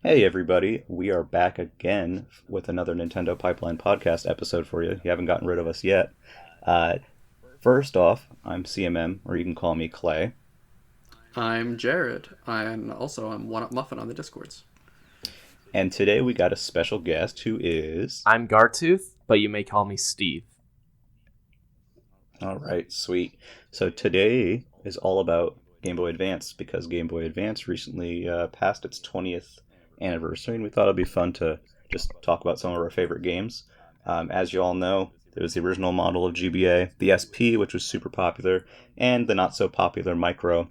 Hey everybody, we are back again with another Nintendo Pipeline podcast episode for you. You haven't gotten rid of us yet. Uh, First off, I'm CMM, or you can call me Clay. I'm Jared, and also I'm One Up Muffin on the Discords. And today we got a special guest who is... I'm Gartooth, but you may call me Steve. Alright, sweet. So today is all about Game Boy Advance, because Game Boy Advance recently passed its 20th anniversary, and we thought it'd be fun to just talk about some of our favorite games. As you all know, there was the original model of GBA, the SP, which was super popular, and the not so popular Micro.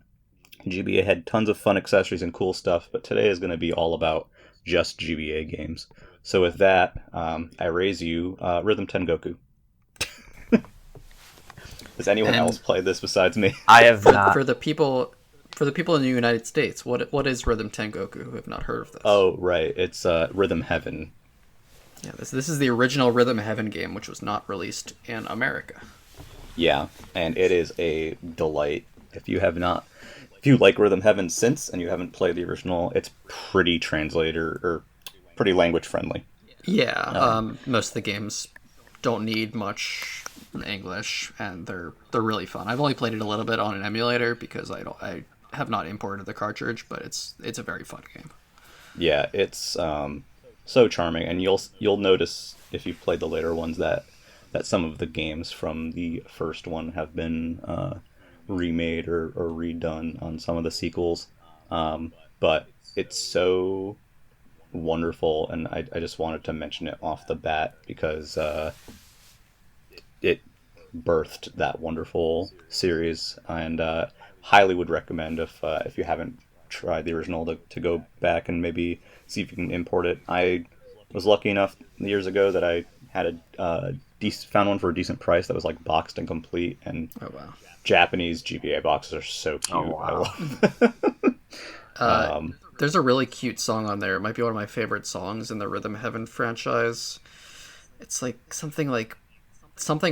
GBA had tons of fun accessories and cool stuff, but today is going to be all about just GBA games. So with that, I raise you Rhythm Tengoku. Does anyone else play this besides me? I have not. For the people in the United States, what is Rhythm Tengoku who have not heard of this? Oh, right. It's Rhythm Heaven. Yeah, this is the original Rhythm Heaven game, which was not released in America. Yeah, and it is a delight. If you like Rhythm Heaven since and you haven't played the original, it's pretty translator or pretty language friendly. Yeah, most of the games don't need much English, and they're really fun. I've only played it a little bit on an emulator because I have not imported the cartridge, but it's a very fun game. Yeah, it's so charming, and you'll notice if you've played the later ones that some of the games from the first one have been remade or redone on some of the sequels. But it's so wonderful, and I just wanted to mention it off the bat because it birthed that wonderful series, and highly would recommend if you haven't tried the original to go back and maybe see if you can import it. I was lucky enough years ago that I had found one for a decent price that was like boxed and complete, and Oh wow. Japanese GBA boxes are so cute. Oh, wow. I love them. There's a really cute song on there. It might be one of my favorite songs in the Rhythm Heaven franchise. It's like something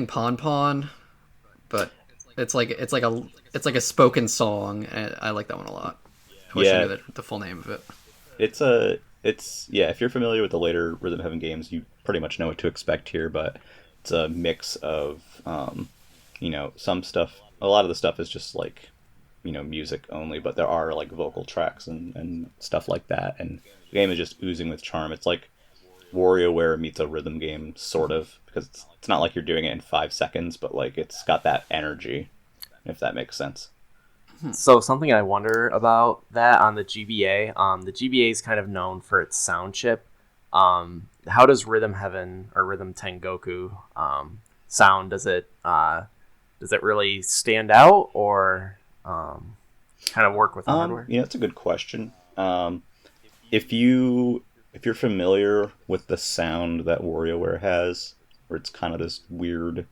Pon Pon, but it's like a spoken song, and I like that one a lot. I wish I knew the full name of it. It's if you're familiar with the later Rhythm Heaven games, you pretty much know what to expect here, but it's a mix of some stuff. A lot of the stuff is just like music only, but there are like vocal tracks and stuff like that, and the game is just oozing with charm. It's like WarioWare meets a rhythm game, sort of, because it's not like you're doing it in 5 seconds, but like it's got that energy, if that makes sense. So something I wonder about that on the GBA, the GBA is kind of known for its sound chip. How does Rhythm Heaven or Rhythm Tengoku sound? Does it really stand out, or kind of work with the hardware? Yeah, that's a good question. If you're familiar with the sound that WarioWare has, where it's kind of this weird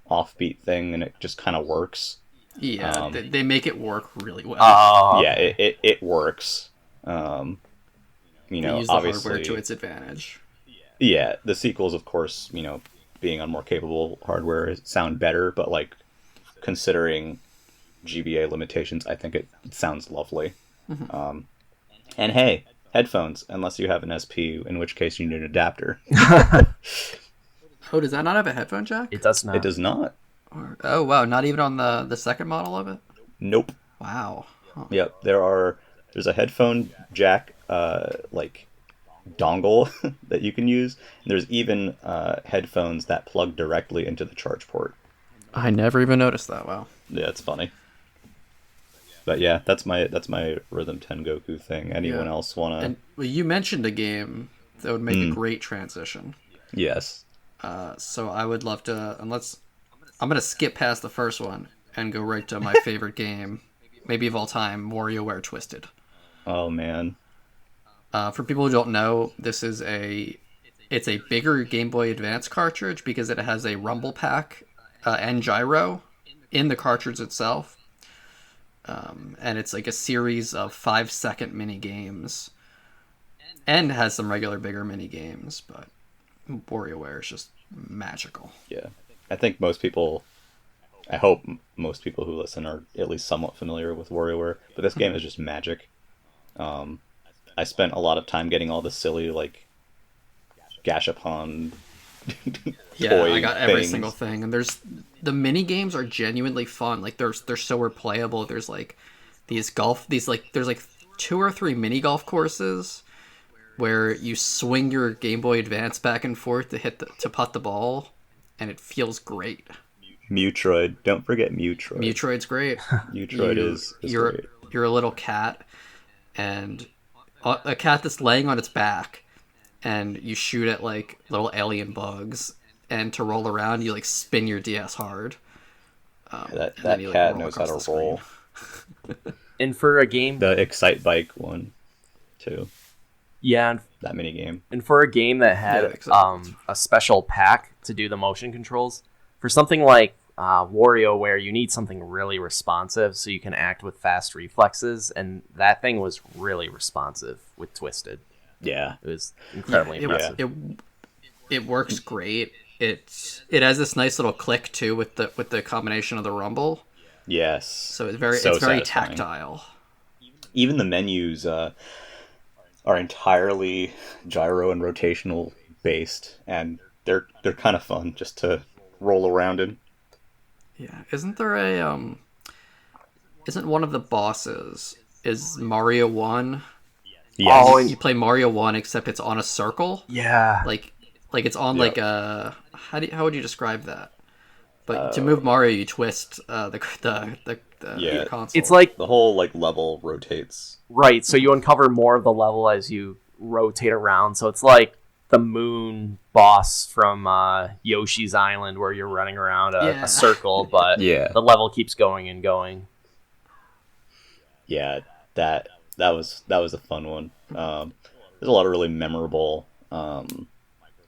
offbeat thing and it just kind of works. Yeah, they make it work really well. Yeah, it works. They use the obviously, hardware to its advantage. Yeah, the sequels, of course, being on more capable hardware, sound better, but like considering GBA limitations, I think it sounds lovely. Mm-hmm. And hey, headphones, unless you have an SP, in which case you need an adapter. Oh, does that not have a headphone jack? It does not. It does not. Oh wow, not even on the second model of it? Nope. Wow. Huh. Yep, there's a headphone jack like dongle that you can use, and there's even headphones that plug directly into the charge port. I never even noticed that. Wow. Yeah, it's funny. But yeah, that's my Rhythm Tengoku thing. Anyone else wanna? And well, you mentioned a game that would make a great transition. Yes. So I would love to, I'm gonna skip past the first one and go right to my favorite game, maybe of all time, WarioWare Twisted. Oh man. For people who don't know, it's a bigger Game Boy Advance cartridge because it has a rumble pack and gyro in the cartridge itself. And it's like a series of 5-second mini games, and has some regular bigger mini games, but WarioWare is just magical. Yeah, I think I hope most people who listen are at least somewhat familiar with WarioWare, but this game is just magic. I spent a lot of time getting all the silly like Gashapon Yeah, toy I got every things. single thing, and the mini games are genuinely fun. Like they're so replayable. There's like there's like 2 or 3 mini golf courses where you swing your Game Boy Advance back and forth to putt the ball, and it feels great. Mutroid. Don't forget Mutroid. Mutroid's great. Mutroid is you're great. you're a little cat, and a cat that's laying on its back, and you shoot at like little alien bugs, and to roll around you like spin your DS hard. That and then you, like, cat roll knows how across to the roll. And for a game, The Excite Bike one, too. yeah, That mini game. and for a game that had Yeah, exactly. a special pack to do the motion controls, for something like WarioWare, you need something really responsive so you can act with fast reflexes, and that thing was really responsive with Twisted. Yeah. It was incredibly it, impressive. it works great. It has this nice little click too with the combination of the rumble. Yes. So it's very satisfying. tactile. Even the menus are entirely gyro and rotational based, and they're kind of fun just to roll around in. Yeah, isn't there isn't one of the bosses is Mario 1? Yes. Oh, and- You play Mario 1 except it's on a circle. Yeah. Like it's on Yeah. like a how would you describe that? But to move Mario, you twist the Yeah. console. It's like, The whole like level rotates. right, so you uncover more of the level as you rotate around. So it's like the moon boss from Yoshi's Island where you're running around Yeah. a circle, but Yeah. the level keeps going and going. Yeah, that was a fun one. There's a lot of really memorable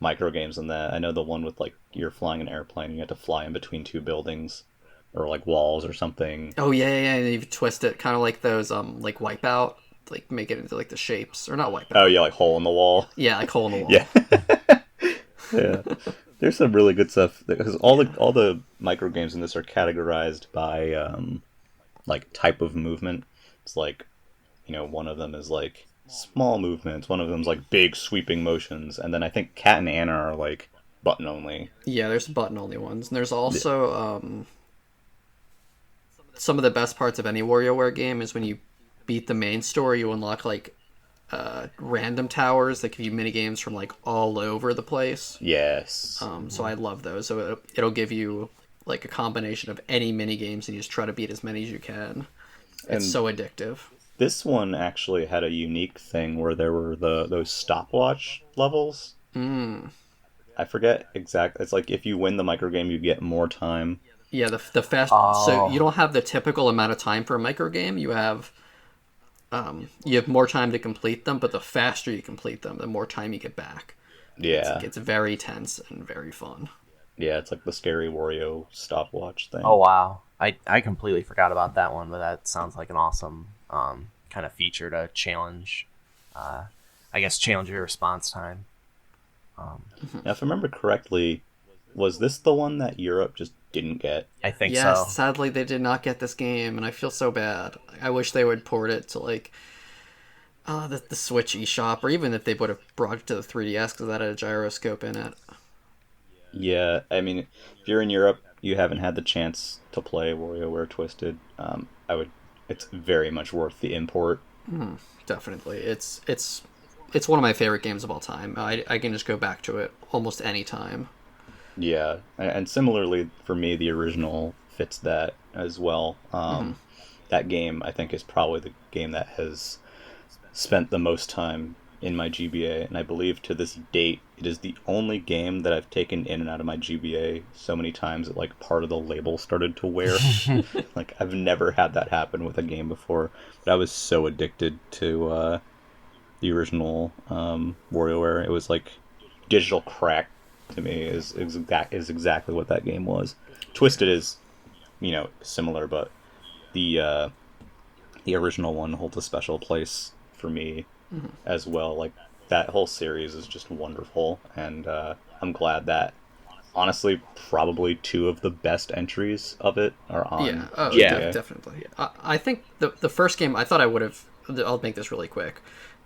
micro games in that. I know the one with like you're flying an airplane, you have to fly in between 2 buildings or like walls or something. Oh yeah, and you twist it kind of like those like Wipeout, like make it into like the shapes or not Wipeout. Oh yeah, like hole in the wall. Yeah, like hole in the wall. Yeah. Yeah. There's some really good stuff because all the micro games in this are categorized by like type of movement. It's like, one of them is like small movements, one of them's like big sweeping motions, and then I think Cat and Anna are like button only. Yeah, there's button only ones, and there's also some of the best parts of any WarioWare game is when you beat the main story, you unlock like random towers that give you mini games from like all over the place. Yes. So I love those. So it'll give you like a combination of any mini games, and you just try to beat as many as you can. It's And- so addictive. This one actually had a unique thing where there were those stopwatch levels. I forget exactly. It's like if you win the micro game, you get more time. Yeah, the fast. Oh. So you don't have the typical amount of time for a micro game. You have more time to complete them, but the faster you complete them, the more time you get back. Yeah. It's very tense and very fun. Yeah, it's like the scary Wario stopwatch thing. Oh, wow. I completely forgot about that one, but that sounds like an awesome kind of feature to challenge, challenge your response time. Now, if I remember correctly, was this the one that Europe just didn't get? I think Yes, so. sadly they did not get this game, and I feel so bad. I wish they would port it to like the Switch eShop, or even if they would have brought it to the 3DS because that had a gyroscope in it. Yeah, I mean, if you're in Europe, you haven't had the chance to play WarioWare Twisted. It's very much worth the import. Definitely, it's one of my favorite games of all time. I can just go back to it almost any time. Yeah, and similarly for me, the original fits that as well. That game, I think, is probably the game that has spent the most time in my GBA, and I believe to this date, it is the only game that I've taken in and out of my GBA so many times that like part of the label started to wear. Like I've never had that happen with a game before, but I was so addicted to the original WarioWare. It was like digital crack to me. Is exactly what that game was. Twisted is, similar, but the original one holds a special place for me as well. Like that whole series is just wonderful, and I'm glad that honestly probably 2 of the best entries of it are on. Yeah, oh, Yeah. yeah, definitely. I think the first game, I thought I would have. I'll make this really quick.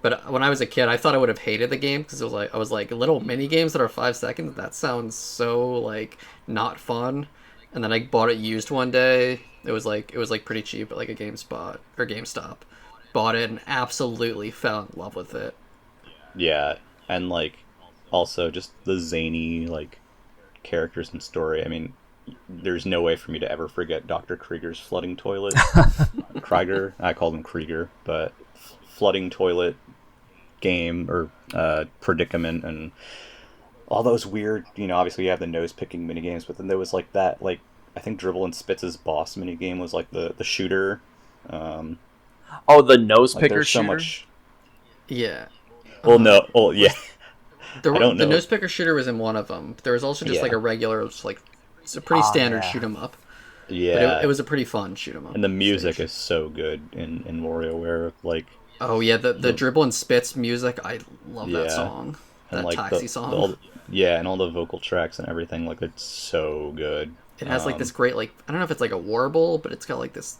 But when I was a kid, I thought I would have hated the game because it was like I was like little mini games that are 5 seconds. That sounds so like not fun. And then I bought it used one day. It was like pretty cheap at like a GameSpot or GameStop. Bought it and absolutely fell in love with it. Yeah, and like also just the zany like characters and story. I mean, there's no way for me to ever forget Dr. Krieger's flooding toilet. Krieger, I called him Krieger, but flooding toilet game or predicament and all those weird, obviously you have the nose picking mini games, but then there was like that, like I think Dribble and Spitz's boss mini game was like the shooter. Oh, the nose Like picker there's so shooter. much. Yeah. Well, no. Oh, yeah. The I don't know. nose picker shooter was in one of them. But there was also just Yeah. like a regular, just like it's a pretty standard yeah. shoot 'em up. Yeah. But it was a pretty fun shoot 'em up. And the music stage. is so good in WarioWare. Like, Oh yeah, the Dribble and Spitz music. I love that Yeah. song. That and like taxi song. and all the vocal tracks and everything. Like, it's so good. It has like this great like I don't know if it's like a warble, but it's got like this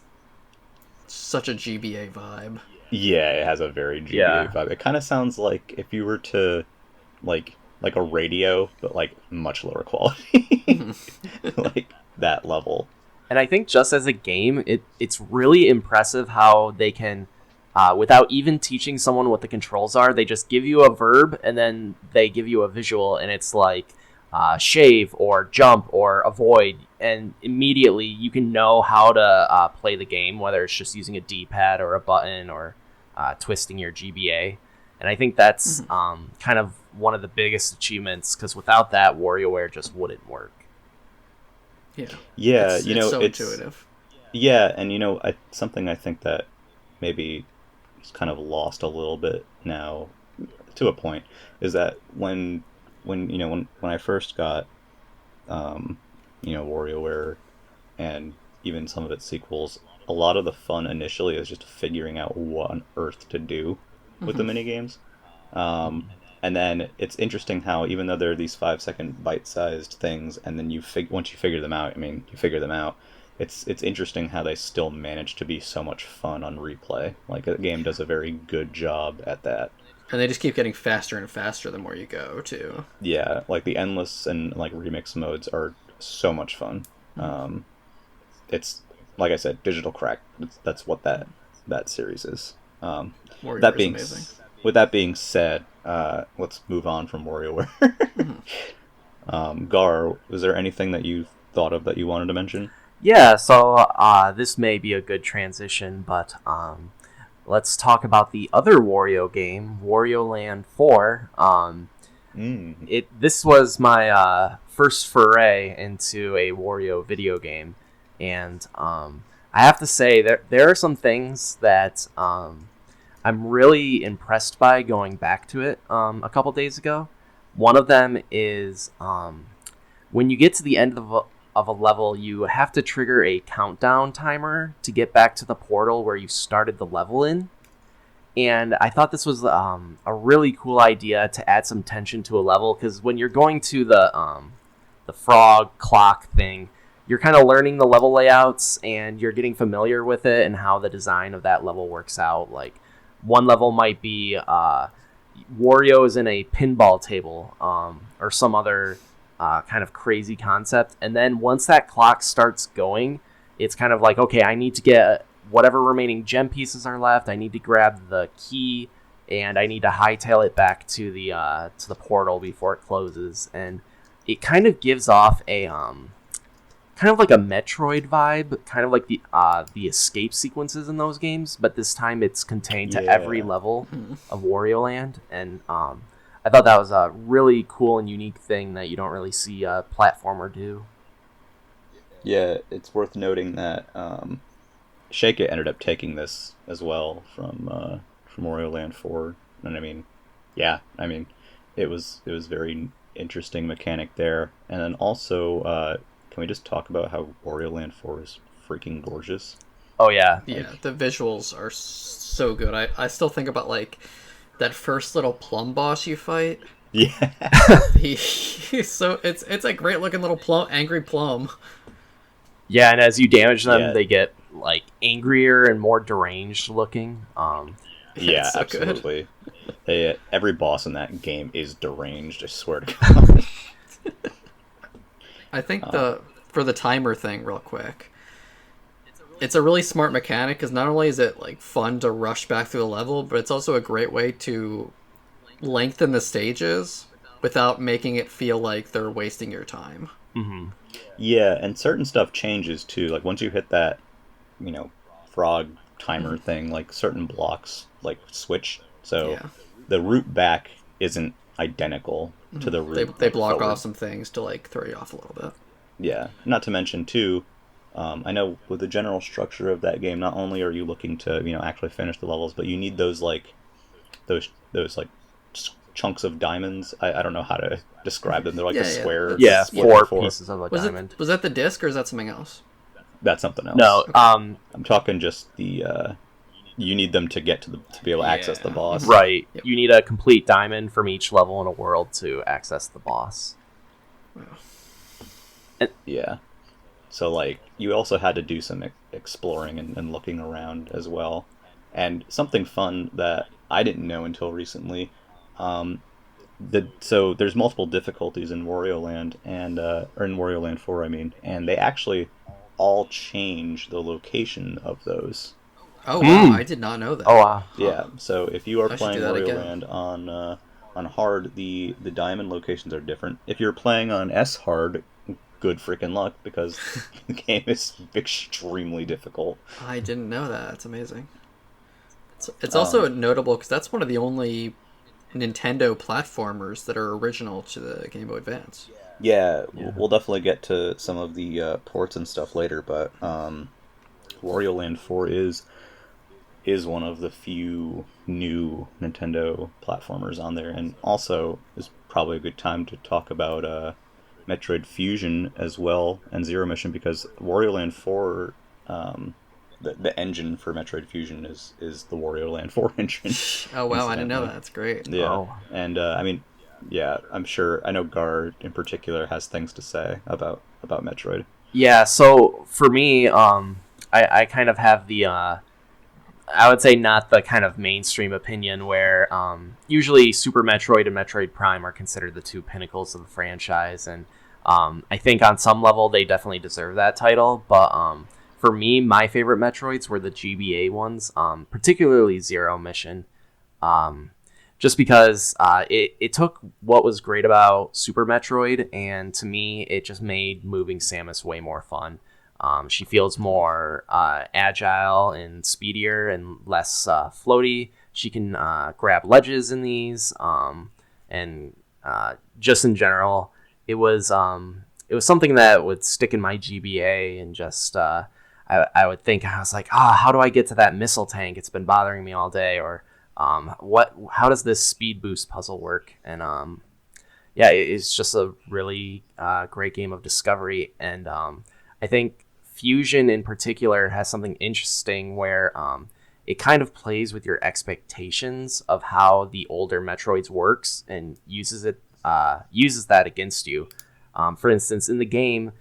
such a GBA vibe. Yeah, it has a very GBA vibe. It kind of sounds like if you were to, like a radio, but like much lower quality, like that level. And I think just as a game, it's really impressive how they can, without even teaching someone what the controls are, they just give you a verb and then they give you a visual, and it's like shave or jump or avoid, and immediately you can know how to play the game, whether it's just using a D-pad or a button or twisting your GBA. And I think that's kind of one of the biggest achievements, because without that, WarioWare just wouldn't work. Yeah, it's so intuitive. Yeah, and something I think that maybe is kind of lost a little bit now, to a point, is that when I first got WarioWare and even some of its sequels, a lot of the fun initially is just figuring out what on earth to do with the minigames. And then it's interesting how, even though they're these 5-second bite-sized things, and then once you figure them out, you figure them out. It's interesting how they still manage to be so much fun on replay. Like, the game does a very good job at that. And they just keep getting faster and faster the more you go, too. Yeah, like the endless and like remix modes are so much fun. It's, like I said, digital crack. That's what that series is. With that being said, let's move on from WarioWare. Gar, was there anything that you thought of that you wanted to mention? Yeah, so this may be a good transition, but let's talk about the other Wario game, Wario Land 4. This was my first foray into a Wario video game, and I have to say there are some things that I'm really impressed by going back to it a couple days ago. One of them is when you get to the end of a level, you have to trigger a countdown timer to get back to the portal where you started the level in. And I thought this was a really cool idea to add some tension to a level, because when you're going to the frog clock thing, you're kind of learning the level layouts and you're getting familiar with it and how the design of that level works out. Like, one level might be Wario is in a pinball table or some other kind of crazy concept. And then once that clock starts going, it's kind of like, okay, I need to get whatever remaining gem pieces are left. I need to grab the key and I need to hightail it back to the portal before it closes. And it kind of gives off a kind of like a Metroid vibe, kind of like the escape sequences in those games, but this time it's contained to every level of Wario Land. And I thought that was a really cool and unique thing that you don't really see a platformer do. Yeah, it's worth noting that Shake It ended up taking this as well from Wario Land 4, and it was very interesting mechanic there. And then also, can we just talk about how Wario Land 4 is freaking gorgeous? Oh yeah, yeah. The visuals are so good. I still think about like that first little plum boss you fight. Yeah, He's so it's a great looking little angry plum. Yeah, and as you damage them, they get like angrier and more deranged looking. Yeah, so absolutely. every boss in that game is deranged. I swear to God. I think for the timer thing, real quick, it's a really smart mechanic because not only is it like fun to rush back through the level, but it's also a great way to lengthen the stages without making it feel like they're wasting your time. Mm-hmm. Yeah, and certain stuff changes too. Like once you hit that, frog timer thing, like certain blocks like switch. So Yeah. the route back isn't identical to the route. They block forward. off some things to like throw you off a little bit. Yeah, not to mention too. I know with the general structure of that game, not only are you looking to actually finish the levels, but you need those those like chunks of diamonds. I don't know how to describe them. They're like Yeah, a yeah. square. Yeah, split four in four. pieces of a Was diamond. that the disc or is that something else? That's something else. No, I'm talking just the. You need them to get to be able to access the boss. right. Yep. You need a complete diamond from each level in a world to access the boss. Yeah. So like you also had to do some exploring and looking around as well. And something fun that I didn't know until recently. So there's multiple difficulties in Wario Land or in Wario Land 4, I mean, and they actually all change the location of those. Oh wow, I did not know that. Oh wow. Yeah, so if you are I should playing do that Wario again. Land on hard, the diamond locations are different. If you're playing on S hard, good freaking luck because the game is extremely difficult. I didn't know that. That's amazing. It's also notable because that's one of the only Nintendo platformers that are original to the Game Boy Advance. Yeah, we'll definitely get to some of the ports and stuff later, but Wario Land 4 is one of the few new Nintendo platformers on there, and also is probably a good time to talk about Metroid Fusion as well and Zero Mission, because Wario Land 4, the engine for Metroid Fusion is the Wario Land 4 engine. Oh wow, I didn't know incidentally. that. That's great. Yeah, Oh. and I mean, yeah, I know Gar in particular has things to say about Metroid. Yeah, so for me, I kind of have the, I would say not the kind of mainstream opinion where usually Super Metroid and Metroid Prime are considered the two pinnacles of the franchise, and I think on some level they definitely deserve that title, but for me, my favorite Metroids were the GBA ones, particularly Zero Mission. Just because it took what was great about Super Metroid, and to me, it just made moving Samus way more fun. She feels more agile and speedier and less floaty. She can grab ledges in these, and just in general, it was something that would stick in my GBA, and just I would think, I was like, how do I get to that missile tank? It's been bothering me all day, or how does this speed boost puzzle work? And yeah, it's just a really great game of discovery, and I think Fusion in particular has something interesting where it kind of plays with your expectations of how the older Metroids works and uses that against you. For instance, in the game,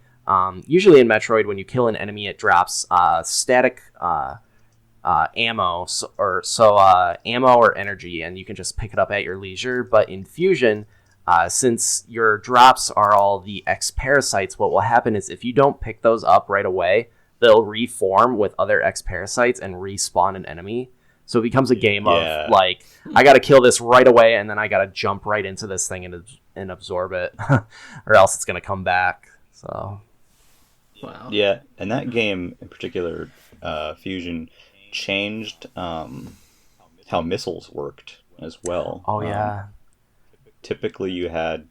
usually in Metroid, when you kill an enemy, it drops static ammo ammo or energy, and you can just pick it up at your leisure. But in Fusion, since your drops are all the X parasites, what will happen is if you don't pick those up right away, they'll reform with other X parasites and respawn an enemy. So it becomes a game of like, I gotta kill this right away, and then I gotta jump right into this thing and absorb it, or else it's gonna come back. So Wow. Yeah, and that game in particular, Fusion, changed how missiles worked as well. Oh yeah. Typically you had,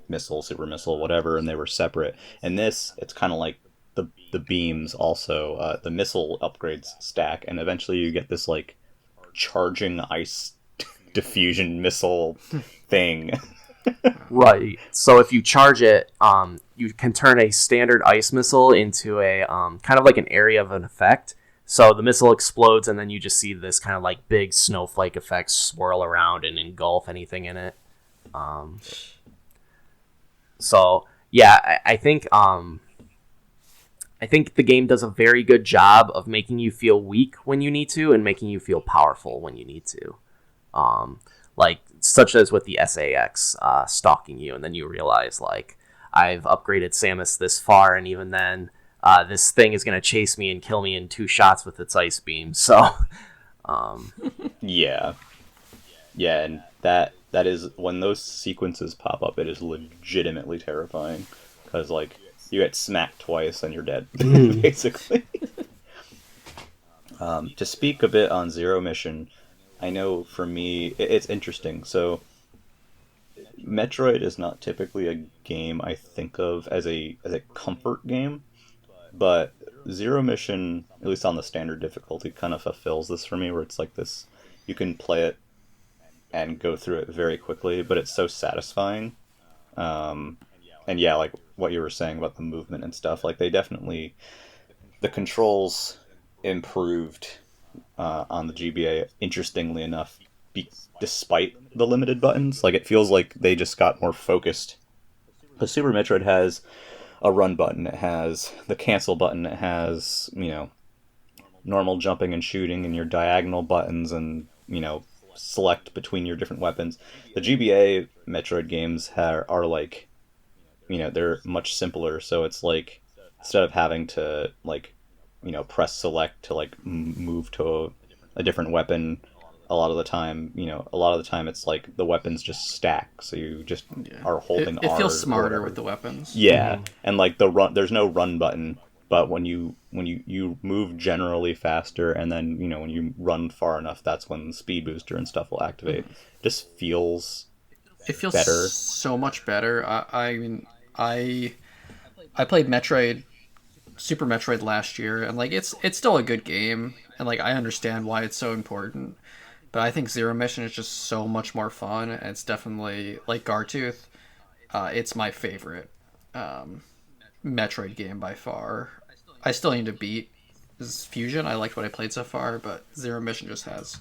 missile, super missile, whatever, and they were separate. And this, it's kind of like the beams also, the missile upgrades stack, and eventually you get this like charging ice diffusion missile thing. Right. So if you charge it, you can turn a standard ice missile into a kind of like an area of an effect. So the missile explodes, and then you just see this kind of like big snowflake effect swirl around and engulf anything in it. So yeah, I think the game does a very good job of making you feel weak when you need to, and making you feel powerful when you need to. like such as with the SAX stalking you, and then you realize like I've upgraded Samus this far, and even then this thing is going to chase me and kill me in 2 shots with its ice beam. So yeah, and that is when those sequences pop up, it is legitimately terrifying because like you get smacked twice and you're dead basically. To speak a bit on Zero Mission, I know for me it's interesting. So Metroid is not typically a game I think of as a comfort game, but Zero Mission, at least on the standard difficulty, kind of fulfills this for me, where it's like this, you can play it and go through it very quickly, but it's so satisfying. And yeah, like what you were saying about the movement and stuff, like they definitely, the controls improved on the GBA, interestingly enough, despite the limited buttons. Like it feels like they just got more focused. The Super Metroid has a run button, it has the cancel button, it has, you know, normal jumping and shooting and your diagonal buttons and, you know, select between your different weapons. The GBA Metroid games are like, you know, they're much simpler, so it's like instead of having to like, you know, press select to like move to a different weapon, a lot of the time it's like the weapons just stack, so you just are holding it R. feels smarter with the weapons. Yeah, and like there's no run button, but when you move generally faster, and then, you know, when you run far enough, that's when the speed booster and stuff will activate. Just feels better. So much better. I mean, I played Super Metroid last year, and like it's still a good game, and like I understand why it's so important, but I think Zero Mission is just so much more fun, and it's definitely like Gartooth. It's my favorite Metroid game by far. I still need to beat Fusion. I liked what I played so far, but Zero Mission just has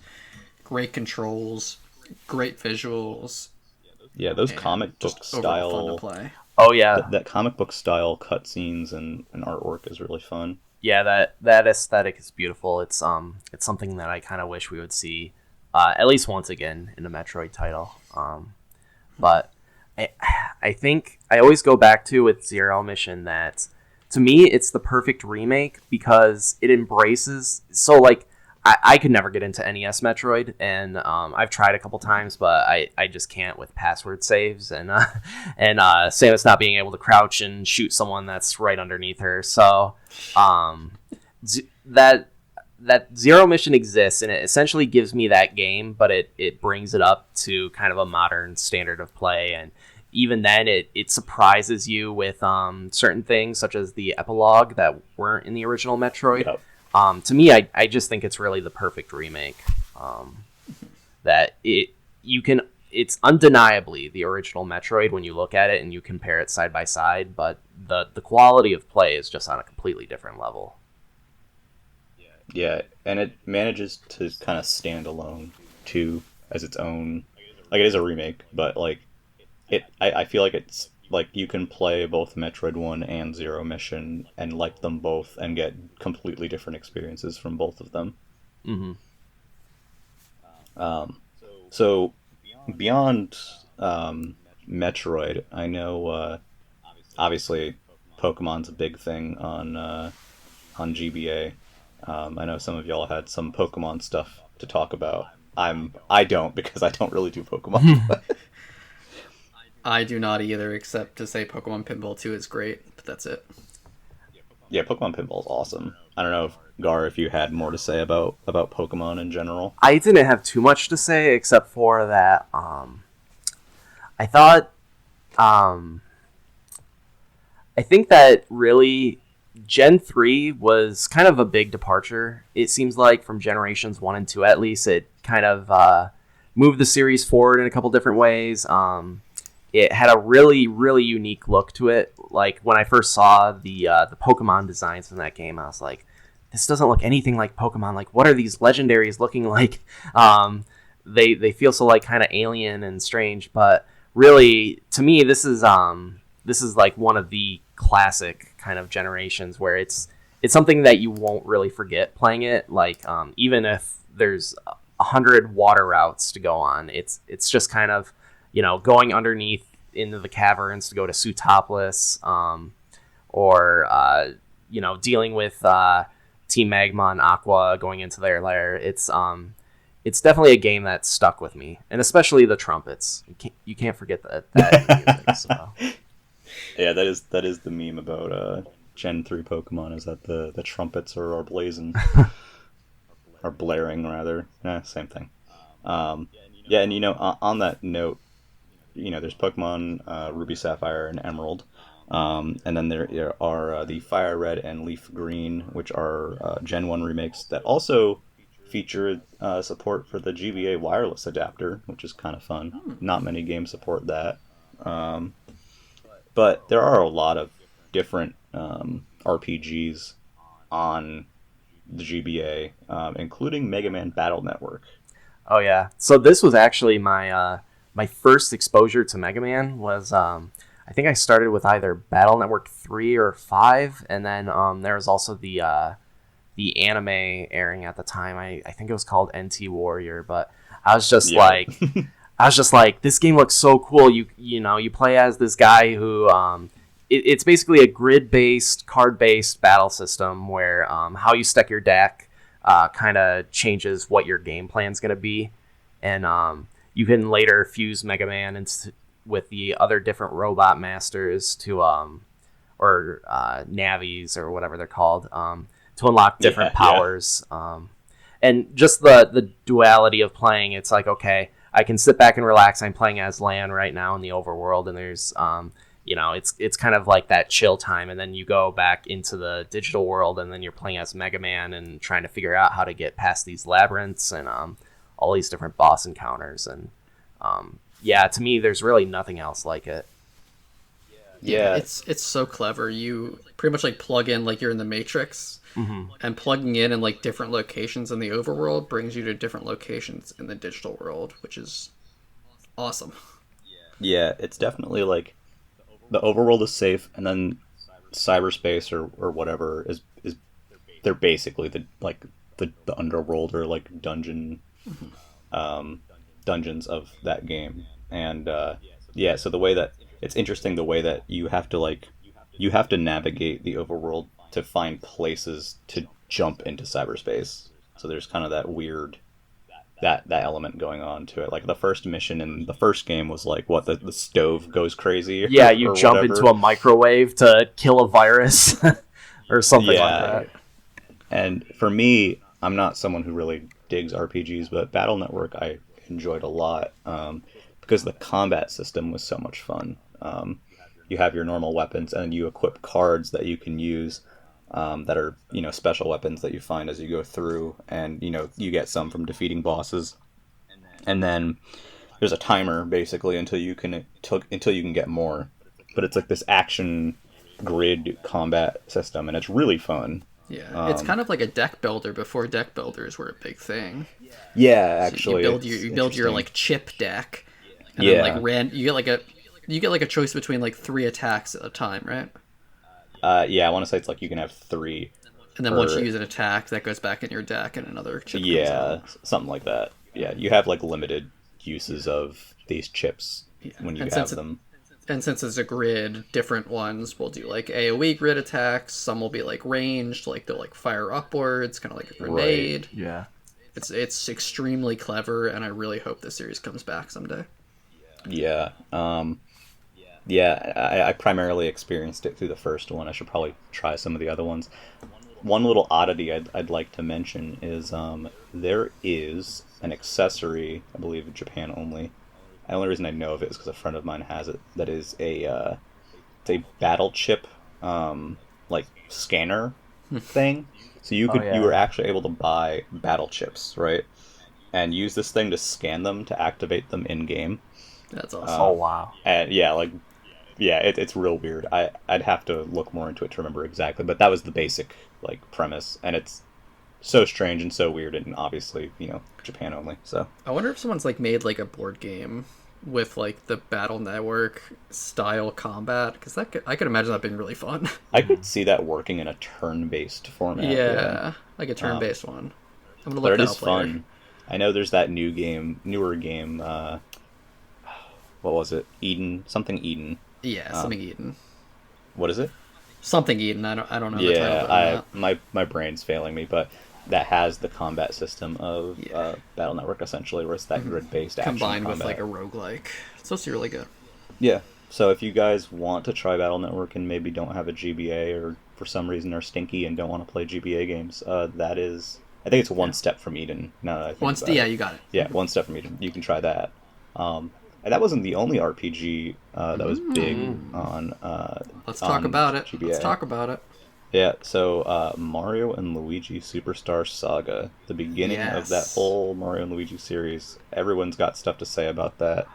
great controls, great visuals. Yeah, those comic book style fun to play. Oh yeah, that comic book style cutscenes and artwork is really fun. Yeah, that aesthetic is beautiful. It's something that I kind of wish we would see at least once again in a Metroid title. But I think I always go back to with Zero Mission that to me it's the perfect remake because it embraces, so like I could never get into NES Metroid, and I've tried a couple times, but I just can't with password saves and Samus not being able to crouch and shoot someone that's right underneath her. So that Zero Mission exists, and it essentially gives me that game, but it brings it up to kind of a modern standard of play, and even then it surprises you with certain things such as the epilogue that weren't in the original Metroid. Yep. To me, I just think it's really the perfect remake. That it's undeniably the original Metroid when you look at it and you compare it side by side, but the quality of play is just on a completely different level. Yeah, and it manages to kind of stand alone too as its own. Like it is a remake, but like I feel like it's like you can play both Metroid 1 and Zero Mission and like them both and get completely different experiences from both of them. Mm-hmm. So beyond Metroid, I know obviously Pokemon's a big thing on GBA. I know some of y'all had some Pokemon stuff to talk about. I don't, because I don't really do Pokemon. I do not either, except to say Pokemon Pinball 2 is great, but that's it. Yeah, Pokemon Pinball is awesome. I don't know, if you had more to say about Pokemon in general. I didn't have too much to say, except for that I thought I think that really Gen 3 was kind of a big departure. It seems like from Generations 1 and 2 at least, it kind of moved the series forward in a couple different ways. It had a really, really unique look to it. Like, when I first saw the Pokemon designs in that game, I was like, this doesn't look anything like Pokemon. Like, what are these legendaries looking like? They feel so, like, kind of alien and strange. But really, to me, this is like one of the classic kind of generations where it's something that you won't really forget playing it. Like, even if there's 100 water routes to go on. It's just kind of, going underneath into the caverns to go to Sutopolis, or dealing with Team Magma and Aqua going into their lair. It's definitely a game that stuck with me, and especially the trumpets. You can't forget that music. So. Yeah, that is the meme about Gen 3 Pokemon, is that the trumpets are blazing. Are blaring, rather. Same thing. Yeah, and on that note, there's Pokemon Ruby, Sapphire, and Emerald. And then there are the Fire Red and Leaf Green, which are Gen 1 remakes that also feature support for the GBA wireless adapter, which is kind of fun. Not many games support that. But there are a lot of different RPGs on the GBA, including Mega Man Battle Network. Oh yeah, so this was actually my my first exposure to Mega Man. Was I think I started with either Battle Network 3 or 5, and then there was also the anime airing at the time. I think it was called NT Warrior, but I was just like, this game looks so cool. You play as this guy who it's basically a grid-based, card-based battle system where how you stack your deck kind of changes what your game plan's going to be, and you can later fuse Mega Man with the other different robot masters to or navies or whatever they're called, to unlock different powers. And just the duality of playing, it's like, okay, I can sit back and relax. I'm playing as Lan right now in the overworld, and there's it's kind of like that chill time, and then you go back into the digital world, and then you're playing as Mega Man and trying to figure out how to get past these labyrinths and all these different boss encounters. And to me, there's really nothing else like it. Yeah, it's so clever. You pretty much like plug in like you're in the Matrix, and plugging in like different locations in the overworld brings you to different locations in the digital world, which is awesome. Yeah, it's definitely like the overworld is safe, and then cyberspace or whatever is they're basically the underworld or like dungeons of that game. And so the way that it's interesting, the way that you have to navigate the overworld to find places to jump into cyberspace. So there's kind of that weird that element going on to it. Like the first mission in the first game was like the stove goes crazy. Yeah, you jump into a microwave to kill a virus or something like that. And for me, I'm not someone who really digs RPGs, but Battle Network I enjoyed a lot because the combat system was so much fun. You have your normal weapons, and you equip cards that you can use that are special weapons that you find as you go through, and you get some from defeating bosses, and then there's a timer basically until you can get more. But it's like this action grid combat system, and it's really fun. Yeah, it's kind of like a deck builder before deck builders were a big thing. Yeah, actually, so you build your like chip deck, and then like you get like a choice between like 3 attacks at a time, right? I want to say it's like you can have 3. And then once you use an attack, that goes back in your deck, and another chip comes out. Something like that. Yeah, you have like limited uses of these chips when you have them. And since it's a grid, different ones will do like AoE grid attacks. Some will be like ranged, like they'll like fire upwards, kind of like a grenade. Right. Yeah, it's extremely clever, and I really hope the series comes back someday. Yeah. I primarily experienced it through the first one. I should probably try some of the other ones. One little oddity I'd like to mention is there is an accessory, I believe in Japan only. The only reason I know of it is because a friend of mine has it. That is it's a battle chip like scanner thing. So you were actually able to buy battle chips, right? And use this thing to scan them to activate them in game. That's awesome. Oh wow! And it's real weird. I'd have to look more into it to remember exactly, but that was the basic like premise, and it's so strange and so weird, and obviously Japan only. So I wonder if someone's like made like a board game with like the Battle Network style combat, because I could imagine that being really fun. I could see that working in a turn-based format. Yeah, like a turn-based one. I'm gonna look that up later. Fun. I know there's that newer game. What was it? Eden, something Eden. Yeah, something Eden. What is it? Something Eden. I don't know the title Yeah, better than that. my brain's failing me, but that has the combat system of Yeah. Battle Network essentially, where it's that grid-based action Combined with combat. like a roguelike. It's supposed to be really good. Yeah. So if you guys want to try Battle Network and maybe don't have a GBA or for some reason are stinky and don't want to play GBA games, that is, I think it's one step from Eden. Now that I think about Yeah, it. you got it. Yeah, one step from Eden. You can try that. And that wasn't the only RPG that was big on. Let's talk on about it. GBA. Let's talk about it. Yeah, so Mario and Luigi Superstar Saga, the beginning of that Yes. whole Mario and Luigi series. Everyone's got stuff to say about that.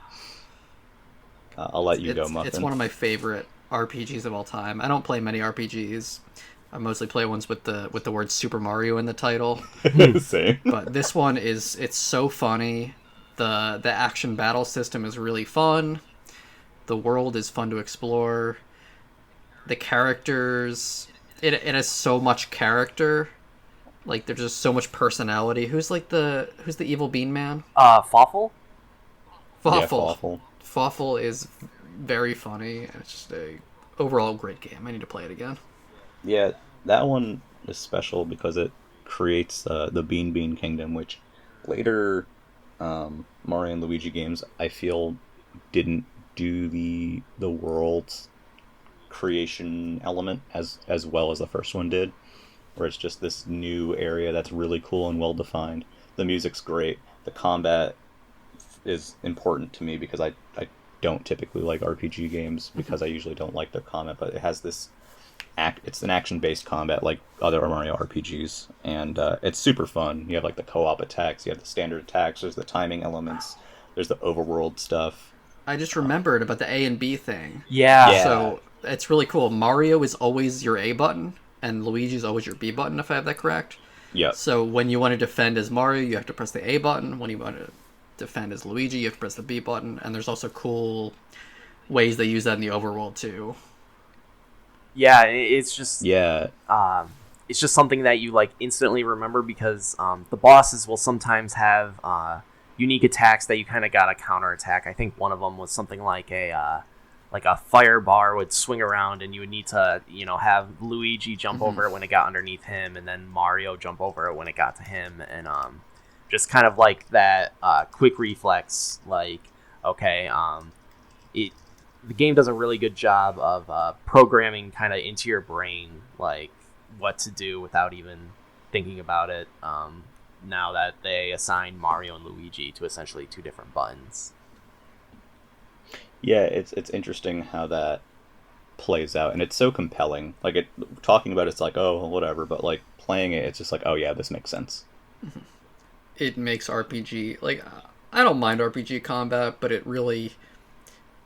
I'll let you go, Muffin. It's one of my favorite RPGs of all time. I don't play many RPGs. I mostly play ones with the word Super Mario in the title. Same. But this one it's so funny. The action battle system is really fun. The world is fun to explore. The characters, it has so much character. Like there's just so much personality. Who's the evil bean man? Fawful? Yeah, Fawful. awful. Fawful is very funny, and it's just a overall great game. I need to play it again. Yeah, that one is special because it creates the Bean Bean Kingdom, which later Mario and Luigi games I feel didn't do the world's creation element as well as the first one did, where it's just this new area that's really cool and well defined. The music's great. The combat is important to me because I don't typically like RPG games because I usually don't like their combat, but it has this it's an action-based combat like other Mario RPGs, and it's super fun. You have like the co-op attacks, you have the standard attacks, there's the timing elements, there's the overworld stuff. I just remembered about the A and B thing. Yeah. So it's really cool. Mario is always your A button, and Luigi's always your B button, if I have that correct. Yep. So when you want to defend as Mario, you have to press the A button. When you want to defend as Luigi, you have to press the B button. And there's also cool ways they use that in the overworld too. Yeah, it's just Yeah. it's just something that you like instantly remember because the bosses will sometimes have unique attacks that you kind of gotta counterattack. I think one of them was something like a fire bar would swing around, and you would need to have Luigi jump over it when it got underneath him, and then Mario jump over it when it got to him, and just kind of like that quick reflex. Like okay, the game does a really good job of programming kind of into your brain like what to do without even thinking about it. Now that they assign Mario and Luigi to essentially two different buttons. Yeah, it's interesting how that plays out, and it's so compelling. Like talking about it's like, oh, whatever, but like playing it, it's just like, oh yeah, this makes sense. It makes RPG like I don't mind RPG combat, but it really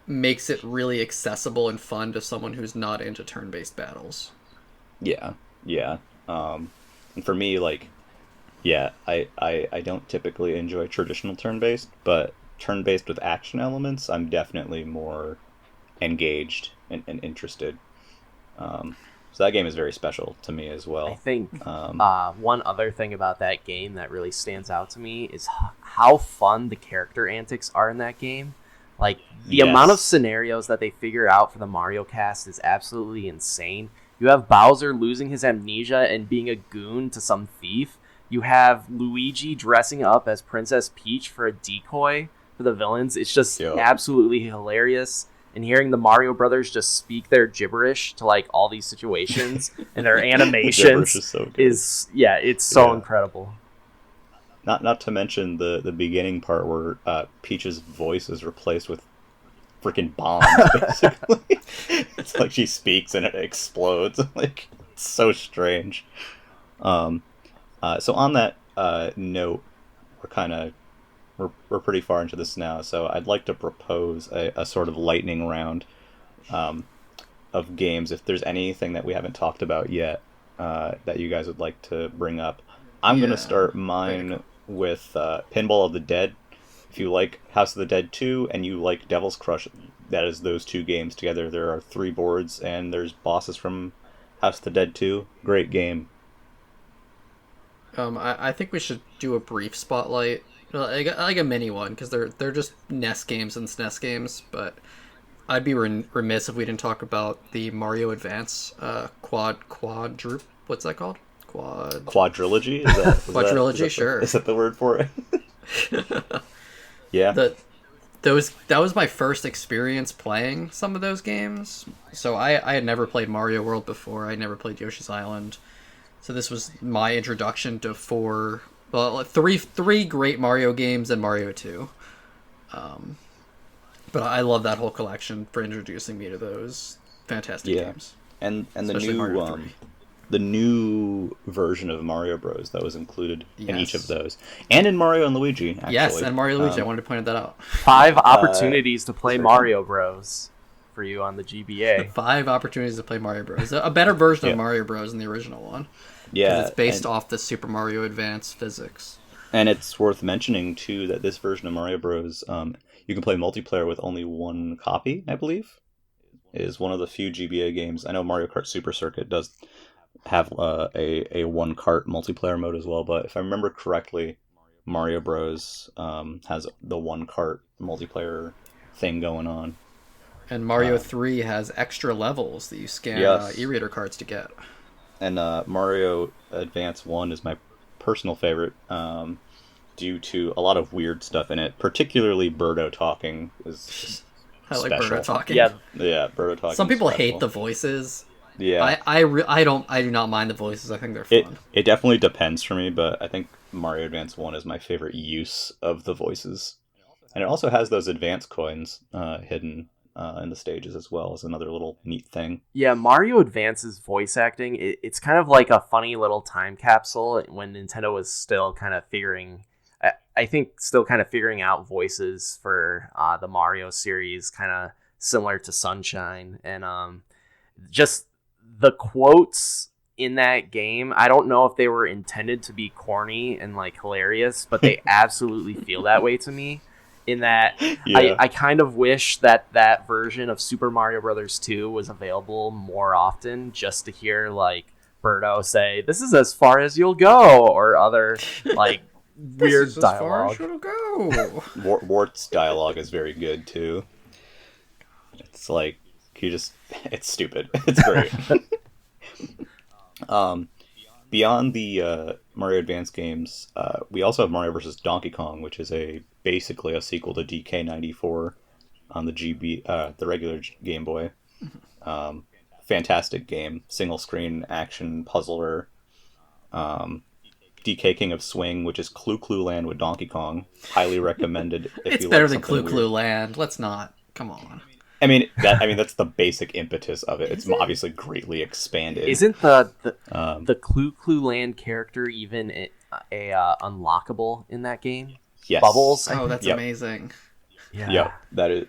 makes it really accessible and fun to someone who's not into turn-based battles. Yeah, yeah. And for me, like, yeah, I don't typically enjoy traditional turn-based, but turn-based with action elements, I'm definitely more engaged and interested. So that game is very special to me as well. I think one other thing about that game that really stands out to me is how fun the character antics are in that game. Like, the amount of scenarios that they figure out for the Mario cast is absolutely insane. You have Bowser losing his amnesia and being a goon to some thief. You have Luigi dressing up as Princess Peach for a decoy for the villains. It's just absolutely hilarious. And hearing the Mario Brothers just speak their gibberish to like all these situations and their animations is it's so incredible. Not to mention the beginning part where Peach's voice is replaced with freaking bombs, basically. It's like she speaks and it explodes. Like, it's so strange. So on that note, we're pretty far into this now, so I'd like to propose a sort of lightning round of games. If there's anything that we haven't talked about yet that you guys would like to bring up, I'm going to start mine with Pinball of the Dead. If you like House of the Dead 2 and you like Devil's Crush, that is those two games together. There are 3 boards and there's bosses from House of the Dead 2. Great game. I think we should do a brief spotlight like a mini one, because they're just NES games and SNES games. But I'd be remiss if we didn't talk about the Mario Advance quadruple. What's that called? Quadrilogy? Is that Quadrilogy? Sure. Is that the word for it? Yeah. That was my first experience playing some of those games. So I had never played Mario World before. I never played Yoshi's Island. So this was my introduction to three great Mario games and Mario 2. But I love that whole collection for introducing me to those fantastic games. And Especially the new version of Mario Bros. That was included in each of those, and in Mario and Luigi. Actually. Yes, and Mario and Luigi. I wanted to point that out. 5 opportunities to play Mario Bros. For you on the GBA. 5 opportunities to play Mario Bros. A better version of Mario Bros. Than the original one. Yeah, it's based off the Super Mario Advance physics. And it's worth mentioning too that this version of Mario Bros. You can play multiplayer with only one copy, I believe. It is one of the few GBA games. I know Mario Kart Super Circuit does have a one kart multiplayer mode as well, but if I remember correctly, Mario Bros. Has the one kart multiplayer thing going on. And Mario 3 has extra levels that you scan e-reader cards to get. And Mario Advance 1 is my personal favorite due to a lot of weird stuff in it, particularly Birdo talking is just I like special. Birdo talking. Yeah, Birdo talking. Some people hate the voices. Yeah. I do not mind the voices. I think they're fun. It definitely depends for me, but I think Mario Advance 1 is my favorite use of the voices. And it also has those advance coins hidden in the stages as well as another little neat thing. Yeah, Mario Advance's voice acting, it's kind of like a funny little time capsule when Nintendo was still kind of figuring out voices for the Mario series, kind of similar to Sunshine. And just the quotes in that game, I don't know if they were intended to be corny and like hilarious, but they absolutely feel that way to me. In that, I kind of wish that version of Super Mario Brothers 2 was available more often, just to hear like Birdo say, "This is as far as you'll go," or other like weird this is dialogue. As far as you'll go. Wart's dialogue is very good too. It's like it's stupid. It's great. Beyond the Mario Advance games, we also have Mario vs. Donkey Kong, which is basically a sequel to DK94 on the regular Game Boy. Fantastic game, single screen action puzzler. DK King of Swing, which is Clue Clue Land with Donkey Kong, highly recommended. It's better than Clue Clue Land. Let's not. Come on. I mean that's the basic impetus of it. It's obviously greatly expanded. Isn't the Clue Clue Land character even a unlockable in that game? Yes. Bubbles. Oh, that's amazing. Yeah. Yep.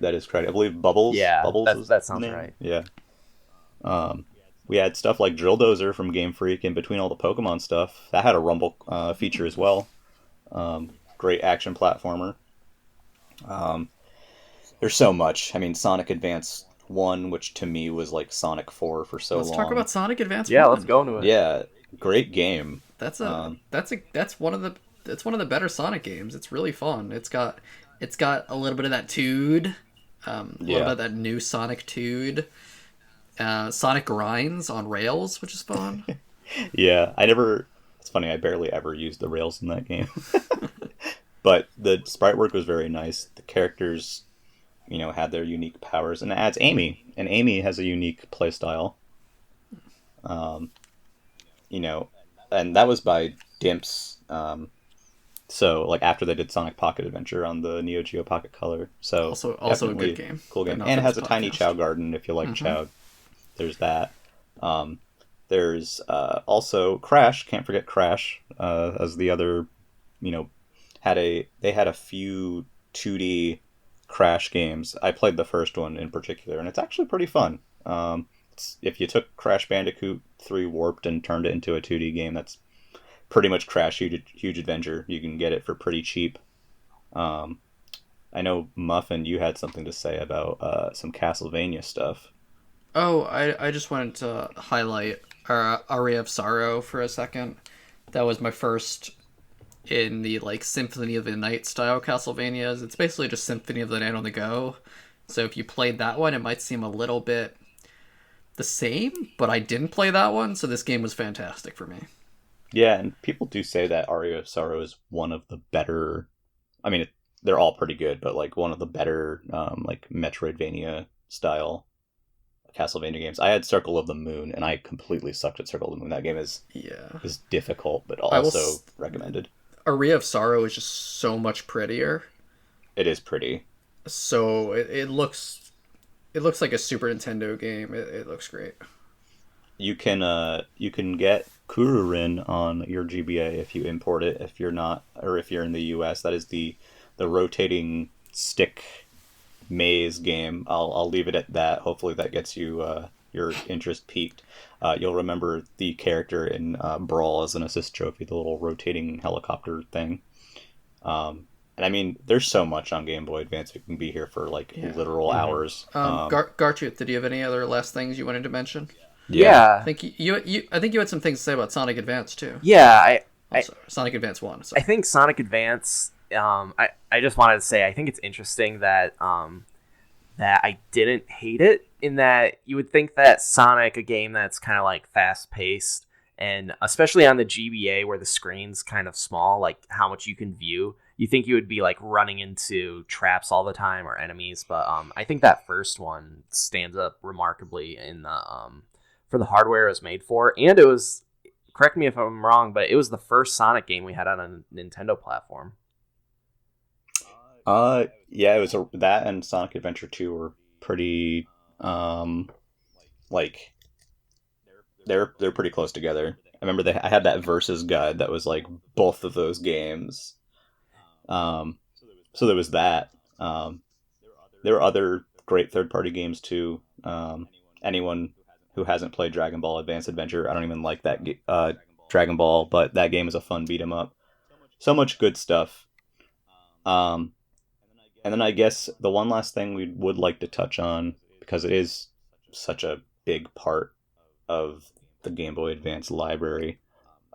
That is correct. I believe Bubbles. Yeah. Bubbles that sounds right. Yeah. We had stuff like Drill Dozer from Game Freak in between all the Pokemon stuff. That had a rumble feature as well. Great action platformer. There's so much. I mean, Sonic Advance 1, which to me was like Sonic 4 for so long. Let's talk about Sonic Advance 1. Yeah, let's go into it. Yeah, great game. That's one of the better Sonic games. It's really fun. It's got a little bit of that Toad, a little bit of that new Sonic Toad. Sonic Grinds on rails, which is fun. Yeah, it's funny, I barely ever used the rails in that game. But the sprite work was very nice. The characters, had their unique powers, and it adds Amy, and Amy has a unique playstyle. And that was by Dimps. So like after they did Sonic Pocket Adventure on the Neo Geo Pocket Color. So also a good game. Cool game. And it has a tiny Chao Garden if you like Chao. There's that. There's also Crash. Can't forget Crash as the other. They had a few 2D Crash games. I played the first one in particular, and it's actually pretty fun. If you took Crash Bandicoot 3 Warped and turned it into a 2D game, that's pretty much Crash Huge Adventure. You can get it for pretty cheap. I know, Muffin, you had something to say about some Castlevania stuff. Oh, I just wanted to highlight Aria of Sorrow for a second. That was my first in the like Symphony of the Night style Castlevanias. It's basically just Symphony of the Night on the go. So if you played that one, it might seem a little bit the same, but I didn't play that one, so this game was fantastic for me. Yeah, and people do say that Aria of Sorrow is one of the better. I mean, they're all pretty good, but like one of the better, like Metroidvania style Castlevania games. I had Circle of the Moon, and I completely sucked at Circle of the Moon. That game is difficult, but also recommended. Aria of Sorrow is just so much prettier. It is pretty. So it looks like a Super Nintendo game. It looks great. You can get Kururin on your GBA if you import it. If you're not, or if you're in the US, that is the rotating stick maze game. I'll leave it at that. Hopefully that gets you your interest piqued. You'll remember the character in Brawl as an assist trophy, the little rotating helicopter thing. And I mean, there's so much on Game Boy Advance. We can be here for like literal hours. Gartooth, did you have any other last things you wanted to mention? Yeah. I think you had some things to say about Sonic Advance too. Yeah, Sonic Advance 1. Sorry. I think Sonic Advance. I just wanted to say I think it's interesting that that I didn't hate it, in that you would think that Sonic, a game that's kind of like fast paced, and especially on the GBA where the screen's kind of small, like how much you can view, you think you would be like running into traps all the time or enemies. But I think that first one stands up remarkably in the for the hardware it was made for, and it was, correct me if I'm wrong, but it was the first Sonic game we had on a Nintendo platform. Yeah, it was that and Sonic Adventure 2 were pretty like they're pretty close together. I remember I had that versus guide that was like both of those games. So there was that. There were other great third-party games too. Anyone who hasn't played Dragon Ball Advance Adventure, I don't even like that Dragon Ball, but that game is a fun beat 'em up. So much good stuff. And then I guess the one last thing we would like to touch on, because it is such a big part of the Game Boy Advance library,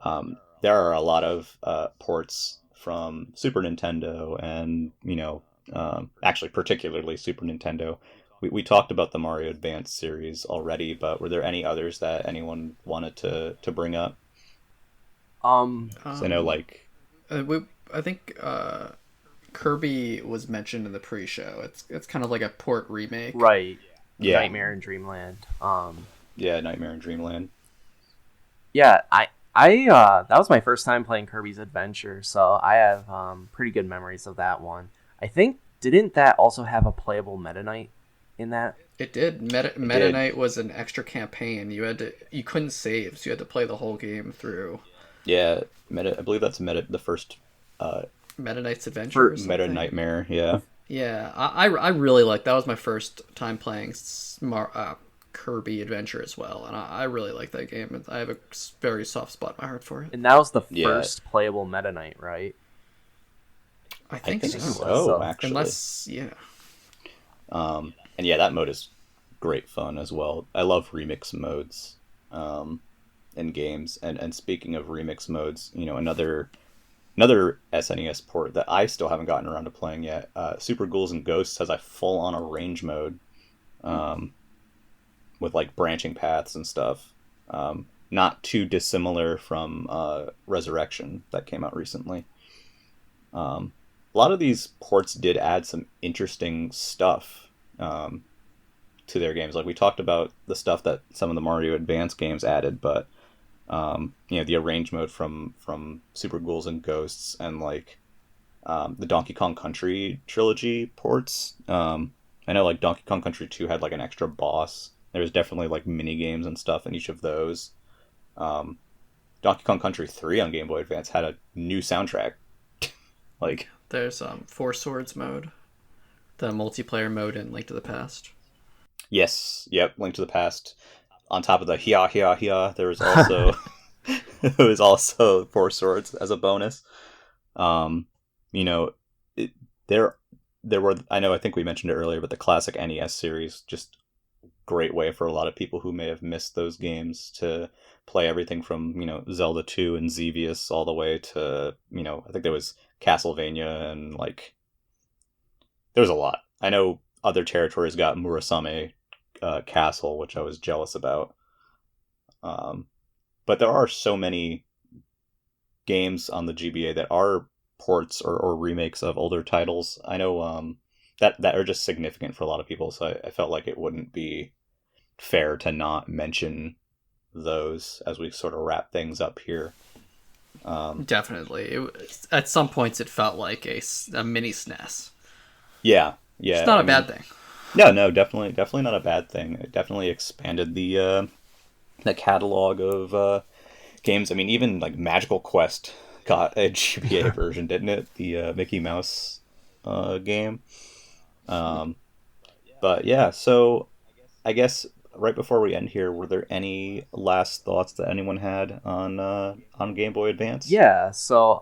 there are a lot of ports from Super Nintendo and, actually particularly Super Nintendo. We talked about the Mario Advance series already, but were there any others that anyone wanted to bring up? So I know, like... I think Kirby was mentioned in the pre-show. It's kind of like a port remake. Right. Yeah. Nightmare in Dreamland. Yeah, Nightmare in Dreamland. Yeah, I that was my first time playing Kirby's Adventure, so I have pretty good memories of that one. I think, didn't that also have a playable Meta Knight in that? It did. Meta Knight was an extra campaign. You couldn't save, so you had to play the whole game through. Yeah, I believe that's the first Meta Knight's Adventure. Meta Nightmare, yeah. Yeah, I really liked that. Was my first time playing Kirby Adventure as well, and I really like that game. I have a very soft spot in my heart for it. And that was the first playable Meta Knight, right? I think so, actually. Unless, and yeah, that mode is great fun as well. I love remix modes in games. And speaking of remix modes, another SNES port that I still haven't gotten around to playing yet, Super Ghouls and Ghosts has a full-on arrange mode with like branching paths and stuff. Not too dissimilar from Resurrection that came out recently. A lot of these ports did add some interesting stuff to their games. Like we talked about the stuff that some of the Mario Advance games added, but the arrange mode from Super Ghouls and Ghosts, and like the Donkey Kong Country trilogy ports. I know like Donkey Kong Country 2 had like an extra boss. There was definitely like mini games and stuff in each of those. Donkey Kong Country 3 on Game Boy Advance had a new soundtrack. Like there's Four Swords mode, the multiplayer mode in Link to the Past. Yes, yep, Link to the Past. On top of the hia hia hia, there was also Four Swords as a bonus. There were, I think we mentioned it earlier, but the classic NES series, just great way for a lot of people who may have missed those games to play everything from, Zelda 2 and Xevious all the way to, I think there was Castlevania and like there was a lot. I know other territories got Murasame Castle, which I was jealous about. But there are so many games on the GBA that are ports or remakes of older titles. I know that are just significant for a lot of people, so I felt like it wouldn't be fair to not mention those as we sort of wrap things up here. Definitely. At some points, it felt like a mini SNES. Yeah. It's not a bad thing. No, definitely not a bad thing. It definitely expanded the catalog of games. I mean, even like Magical Quest got a GBA version, didn't it? The Mickey Mouse game. But yeah, so I guess right before we end here, were there any last thoughts that anyone had on Game Boy Advance? Yeah, so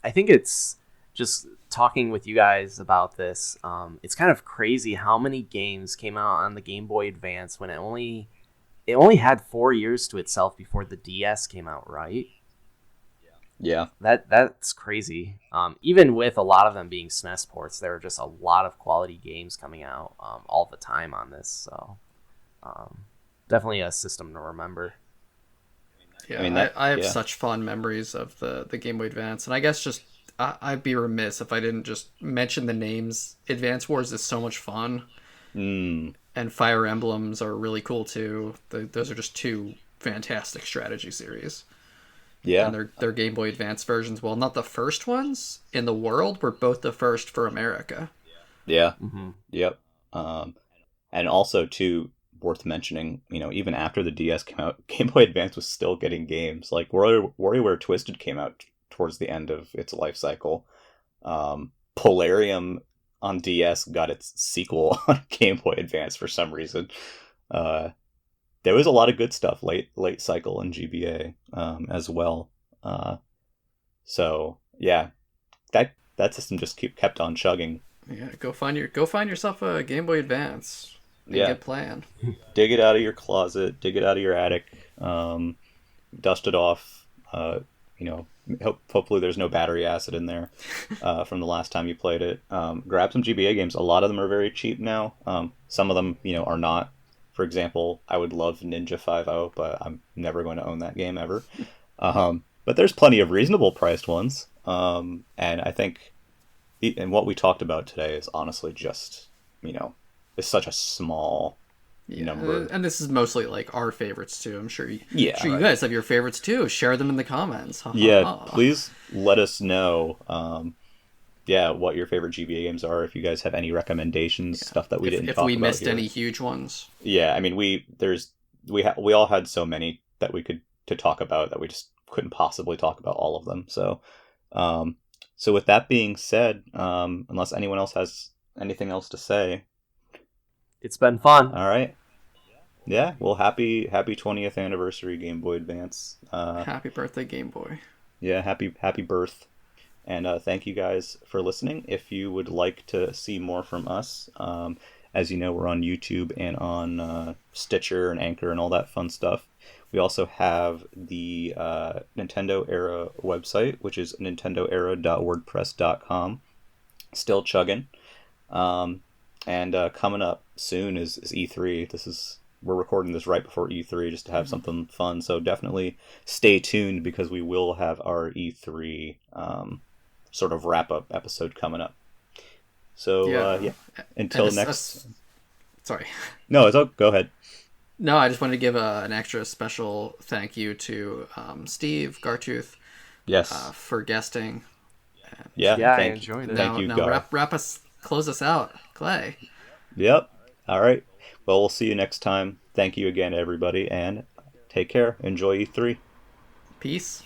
I think it's just talking with you guys about this. It's kind of crazy how many games came out on the Game Boy Advance when it only had 4 years to itself before the DS came out, right? Yeah. That's crazy. Even with a lot of them being SNES ports, there were just a lot of quality games coming out all the time on this. So definitely a system to remember. Yeah, I mean, I have such fond memories of the Game Boy Advance, and I guess just I'd be remiss if I didn't just mention the names. Advance Wars is so much fun, and Fire Emblems are really cool too. Those are just two fantastic strategy series. Yeah, and they're Game Boy Advance versions. Well, not the first ones in the world, were both the first for America. Yeah. Mm-hmm. Yep. And also too, worth mentioning, even after the DS came out, Game Boy Advance was still getting games. Like WarioWare Twisted came out towards the end of its life cycle. Polarium on DS got its sequel on Game Boy Advance for some reason. There was a lot of good stuff late cycle in GBA as well. So yeah, that system just kept on chugging. Yeah, go find yourself a Game Boy Advance. Get playing. Dig it out of your closet. Dig it out of your attic. Dust it off. Hopefully there's no battery acid in there from the last time you played it. Grab some GBA games. A lot of them are very cheap now. Some of them, are not. For example, I would love Ninja 5.0, but I'm never going to own that game ever. But there's plenty of reasonable priced ones. And I think, and what we talked about today is honestly just, is such a small number. And this is mostly like our favorites too. I'm sure you right. guys have your favorites too. Share them in the comments. Please let us know. What your favorite GBA games are. If you guys have any recommendations, stuff that we didn't talk about. If we missed here. any huge ones. Yeah, I mean we all had so many that we could to talk about that we just couldn't possibly talk about all of them. So, so with that being said, unless anyone else has anything else to say, it's been fun. All right. Yeah. Well, happy 20th anniversary Game Boy Advance. Happy birthday, Game Boy. Yeah. Happy birth. And thank you guys for listening. If you would like to see more from us, as you know, we're on YouTube and on Stitcher and Anchor and all that fun stuff. We also have the Nintendo Era website, which is nintendoera.wordpress.com. Still chugging. And coming up soon is E3. We're recording this right before E3 just to have something fun. So definitely stay tuned because we will have our E3 sort of wrap-up episode coming up. So, until next... Sorry. No, go ahead. No, I just wanted to give an extra special thank you to Steve, Gartooth, for guesting. I enjoyed it. Thank you, Gar. Close us out, Clay. Yep. All right. Well, we'll see you next time. Thank you again, everybody, and take care. Enjoy E3. Peace.